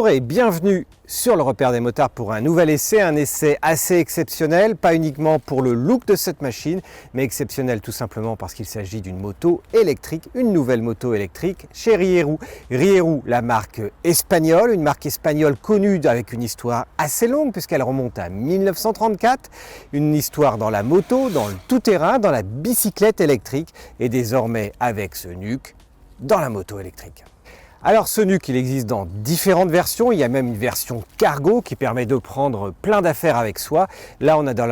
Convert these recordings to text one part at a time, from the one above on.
Bonjour et bienvenue sur le Repère des motards pour un nouvel essai, un essai assez exceptionnel, pas uniquement pour le look de cette machine, mais exceptionnel tout simplement parce qu'il s'agit d'une moto électrique, une nouvelle moto électrique chez Rieru. Rieru, la marque espagnole, une marque espagnole connue avec une histoire assez longue puisqu'elle remonte à 1934, une histoire dans la moto, dans le tout-terrain, dans la bicyclette électrique et désormais avec ce NUC dans la moto électrique. Alors ce NUC, il existe dans différentes versions, il y a même une version cargo qui permet de prendre plein d'affaires avec soi. Là on est dans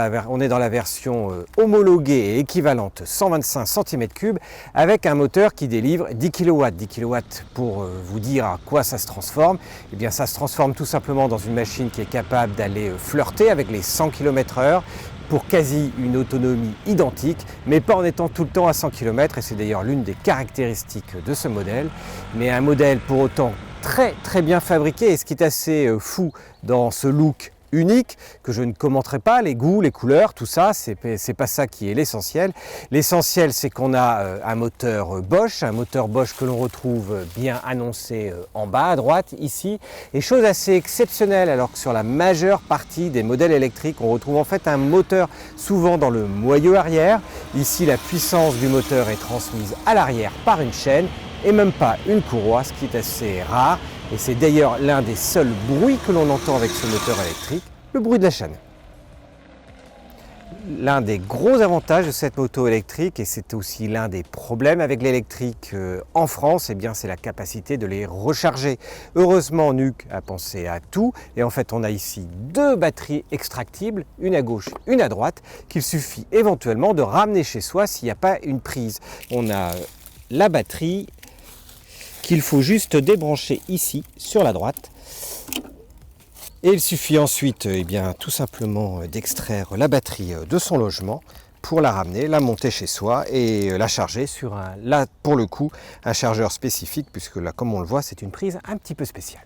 la version homologuée et équivalente 125 cm3 avec un moteur qui délivre 10 kW. 10 kW pour vous dire à quoi ça se transforme, eh bien ça se transforme tout simplement dans une machine qui est capable d'aller flirter avec les 100 km/h, pour quasi une autonomie identique, mais pas en étant tout le temps à 100 km, et c'est d'ailleurs l'une des caractéristiques de ce modèle, mais un modèle pour autant très bien fabriqué, et ce qui est assez fou dans ce look unique, que je ne commenterai pas, les goûts, les couleurs, tout ça, c'est pas ça qui est l'essentiel. L'essentiel, c'est qu'on a un moteur Bosch que l'on retrouve bien annoncé en bas à droite, ici. Et chose assez exceptionnelle, alors que sur la majeure partie des modèles électriques, on retrouve en fait un moteur souvent dans le moyeu arrière. Ici, la puissance du moteur est transmise à l'arrière par une chaîne et même pas une courroie, ce qui est assez rare. Et c'est d'ailleurs l'un des seuls bruits que l'on entend avec ce moteur électrique, le bruit de la chaîne. L'un des gros avantages de cette moto électrique, et c'est aussi l'un des problèmes avec l'électrique en France, eh bien c'est la capacité de les recharger. Heureusement, NUC a pensé à tout, et en fait on a ici deux batteries extractibles, une à gauche, une à droite, qu'il suffit éventuellement de ramener chez soi s'il n'y a pas une prise. On a la batterie qu'il faut juste débrancher ici sur la droite, et il suffit ensuite tout simplement d'extraire la batterie de son logement pour la ramener, la monter chez soi et la charger sur là pour le coup un chargeur spécifique, puisque là comme on le voit c'est une prise un petit peu spéciale.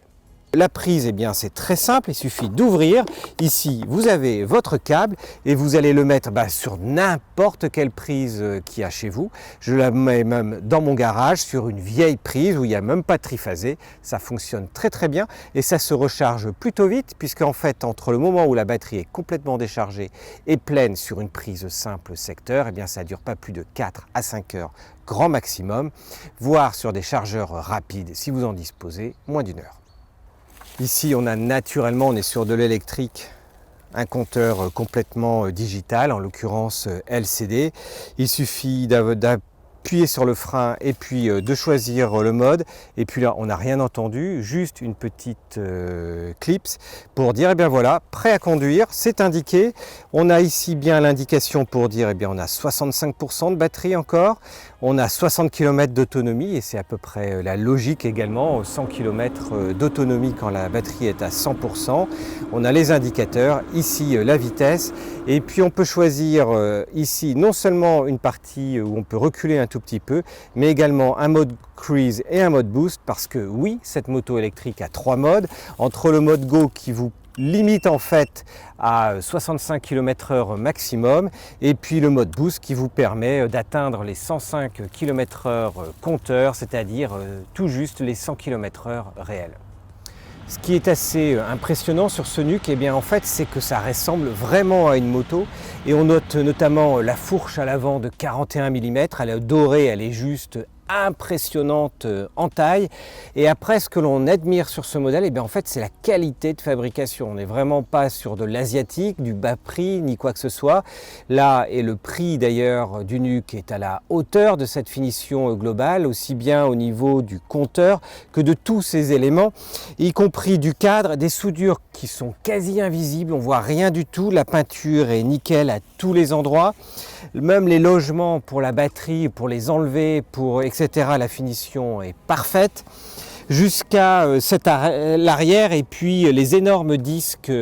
La prise, c'est très simple, il suffit d'ouvrir. Ici, vous avez votre câble et vous allez le mettre sur n'importe quelle prise qu'il y a chez vous. Je la mets même dans mon garage sur une vieille prise où il n'y a même pas de triphasé. Ça fonctionne très bien et ça se recharge plutôt vite, puisque en fait, entre le moment où la batterie est complètement déchargée et pleine sur une prise simple secteur, ça ne dure pas plus de 4 à 5 heures grand maximum, voire sur des chargeurs rapides, si vous en disposez, moins d'1 heure. Ici, on est sur de l'électrique, un compteur complètement digital, en l'occurrence LCD. Il suffit d'appuyer sur le frein et puis de choisir le mode. Et puis là, on n'a rien entendu, juste une petite clips pour dire, voilà, prêt à conduire, c'est indiqué. On a ici bien l'indication pour dire, on a 65% de batterie encore. On a 60 km d'autonomie et c'est à peu près la logique également, 100 km d'autonomie quand la batterie est à 100%. On a les indicateurs, ici la vitesse, et puis on peut choisir ici non seulement une partie où on peut reculer un tout petit peu, mais également un mode cruise et un mode boost, parce que oui, cette moto électrique a 3 modes, entre le mode Go qui vous limite en fait à 65 km/h maximum, et puis le mode boost qui vous permet d'atteindre les 105 km/h compteur, c'est-à-dire tout juste les 100 km/h réels. Ce qui est assez impressionnant sur ce NUC, en fait, c'est que ça ressemble vraiment à une moto, et on note notamment la fourche à l'avant de 41 mm, elle est dorée, elle est juste impressionnante en taille. Et après, ce que l'on admire sur ce modèle, en fait, c'est la qualité de fabrication. On n'est vraiment pas sur de l'asiatique, du bas prix, ni quoi que ce soit. Là, et le prix d'ailleurs du NUC est à la hauteur de cette finition globale, aussi bien au niveau du compteur que de tous ces éléments, y compris du cadre, des soudures qui sont quasi invisibles, on voit rien du tout, la peinture est nickel à tous les endroits. Même les logements pour la batterie, pour les enlever, etc., la finition est parfaite. Jusqu'à l'arrière, et puis les énormes disques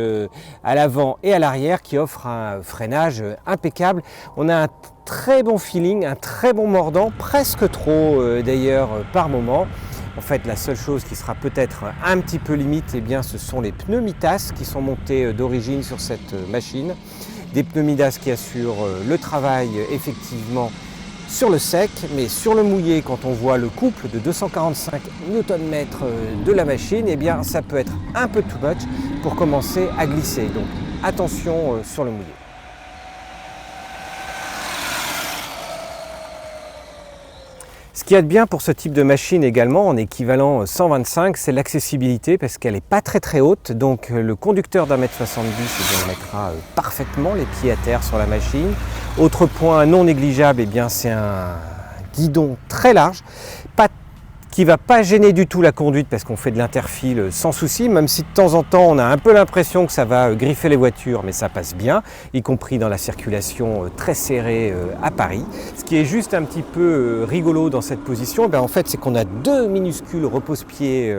à l'avant et à l'arrière qui offrent un freinage impeccable. On a un très bon feeling, un très bon mordant, presque trop d'ailleurs par moment. En fait, la seule chose qui sera peut-être un petit peu limite, ce sont les pneus Mitas qui sont montés d'origine sur cette machine. Des pneus Mitas qui assurent le travail effectivement sur le sec, mais sur le mouillé, quand on voit le couple de 245 Nm de la machine, eh bien ça peut être un peu too much pour commencer à glisser. Donc attention sur le mouillé. Ce qu'il y a de bien pour ce type de machine également en équivalent 125, c'est l'accessibilité parce qu'elle n'est pas très haute. Donc le conducteur d'1,70 m mettra parfaitement les pieds à terre sur la machine. Autre point non négligeable, eh bien, c'est un guidon très large, qui ne va pas gêner du tout la conduite parce qu'on fait de l'interfile sans souci, même si de temps en temps on a un peu l'impression que ça va griffer les voitures, mais ça passe bien, y compris dans la circulation très serrée à Paris. Ce qui est juste un petit peu rigolo dans cette position, en fait, c'est qu'on a deux minuscules repose-pieds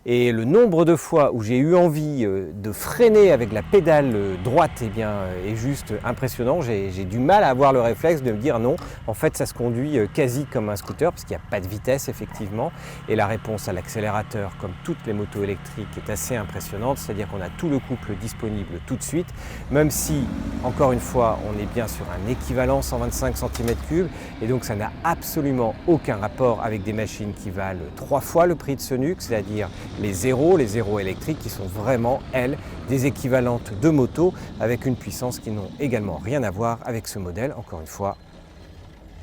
et le nombre de fois où j'ai eu envie de freiner avec la pédale droite est juste impressionnant. J'ai du mal à avoir le réflexe de me dire non, en fait ça se conduit quasi comme un scooter parce qu'il n'y a pas de vitesse effectivement. Et la réponse à l'accélérateur, comme toutes les motos électriques, est assez impressionnante, c'est-à-dire qu'on a tout le couple disponible tout de suite, même si, encore une fois, on est bien sur un équivalent 125 cm3, et donc ça n'a absolument aucun rapport avec des machines qui valent 3 fois le prix de ce NUC, c'est-à-dire les zéros électriques, qui sont vraiment, elles, des équivalentes de motos, avec une puissance qui n'ont également rien à voir avec ce modèle, encore une fois,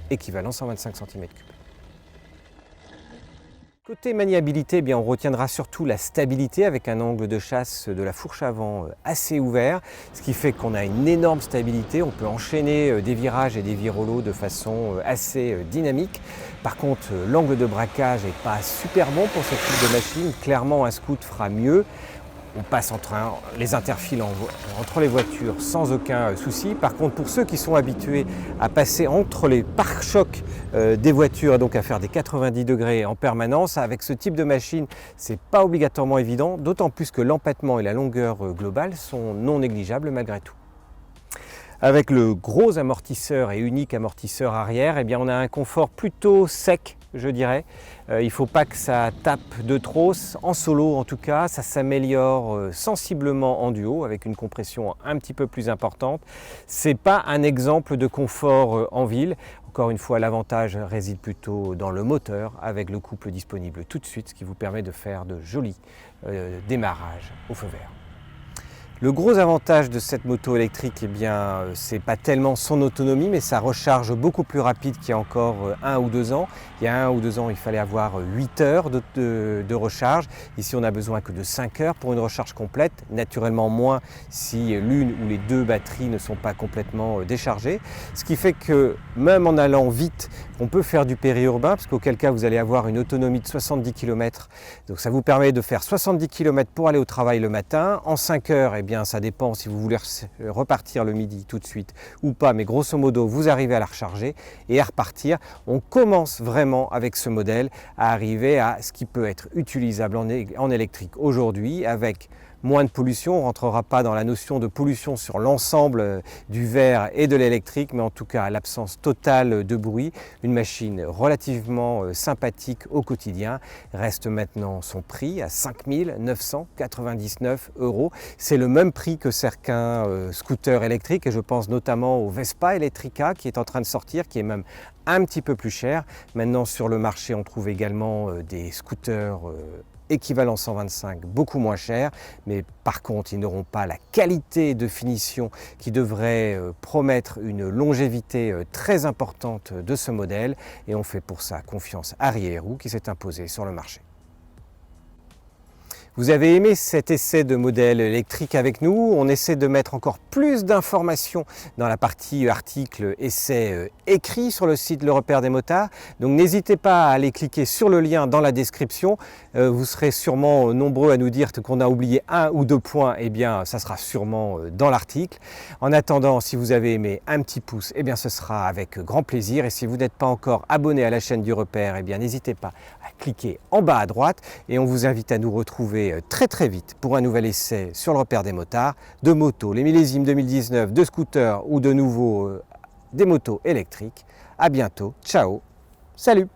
équivalent 125 cm3. Côté maniabilité, on retiendra surtout la stabilité avec un angle de chasse de la fourche avant assez ouvert, ce qui fait qu'on a une énorme stabilité, on peut enchaîner des virages et des virolos de façon assez dynamique. Par contre, l'angle de braquage n'est pas super bon pour ce type de machine, clairement un scoot fera mieux. On passe entre les interfiles entre les voitures sans aucun souci. Par contre, pour ceux qui sont habitués à passer entre les pare-chocs des voitures et donc à faire des 90 degrés en permanence, avec ce type de machine, c'est pas obligatoirement évident, d'autant plus que l'empattement et la longueur globale sont non négligeables malgré tout. Avec le gros amortisseur et unique amortisseur arrière, on a un confort plutôt sec, je dirais. Il ne faut pas que ça tape de trop, en solo en tout cas, ça s'améliore sensiblement en duo avec une compression un petit peu plus importante. Ce n'est pas un exemple de confort en ville. Encore une fois, l'avantage réside plutôt dans le moteur avec le couple disponible tout de suite, ce qui vous permet de faire de jolis démarrages au feu vert. Le gros avantage de cette moto électrique, c'est pas tellement son autonomie, mais sa recharge beaucoup plus rapide qu'il y a encore 1 ou 2 ans. Il y a 1 ou 2 ans, il fallait avoir 8 heures de recharge. Ici, on n'a besoin que de 5 heures pour une recharge complète. Naturellement moins si l'une ou les deux batteries ne sont pas complètement déchargées. Ce qui fait que même en allant vite, on peut faire du périurbain, parce qu'auquel cas, vous allez avoir une autonomie de 70 km. Donc ça vous permet de faire 70 km pour aller au travail le matin. En 5 heures, ça dépend si vous voulez repartir le midi tout de suite ou pas, mais grosso modo, vous arrivez à la recharger et à repartir. On commence vraiment avec ce modèle à arriver à ce qui peut être utilisable en électrique aujourd'hui avec moins de pollution. On ne rentrera pas dans la notion de pollution sur l'ensemble du verre et de l'électrique, mais en tout cas à l'absence totale de bruit. Une machine relativement sympathique au quotidien. Reste maintenant son prix à 5 999 €. C'est le même prix que certains scooters électriques et je pense notamment au Vespa Electrica qui est en train de sortir, qui est même un petit peu plus cher. Maintenant sur le marché, on trouve également des scooters équivalent 125, beaucoup moins cher, mais par contre ils n'auront pas la qualité de finition qui devrait promettre une longévité très importante de ce modèle et on fait pour ça confiance à Rieru qui s'est imposé sur le marché. Vous avez aimé cet essai de modèle électrique avec nous. On essaie de mettre encore plus d'informations dans la partie article essai écrit sur le site Le Repère des Motards. Donc n'hésitez pas à aller cliquer sur le lien dans la description. Vous serez sûrement nombreux à nous dire qu'on a oublié 1 ou 2 points. Ça sera sûrement dans l'article. En attendant, si vous avez aimé, un petit pouce, ce sera avec grand plaisir. Et si vous n'êtes pas encore abonné à la chaîne du Repère, n'hésitez pas à cliquer en bas à droite. Et on vous invite à nous retrouver très vite pour un nouvel essai sur le Repère des Motards, de motos, les millésimes 2019, de scooters ou de nouveau des motos électriques. À bientôt, ciao, salut!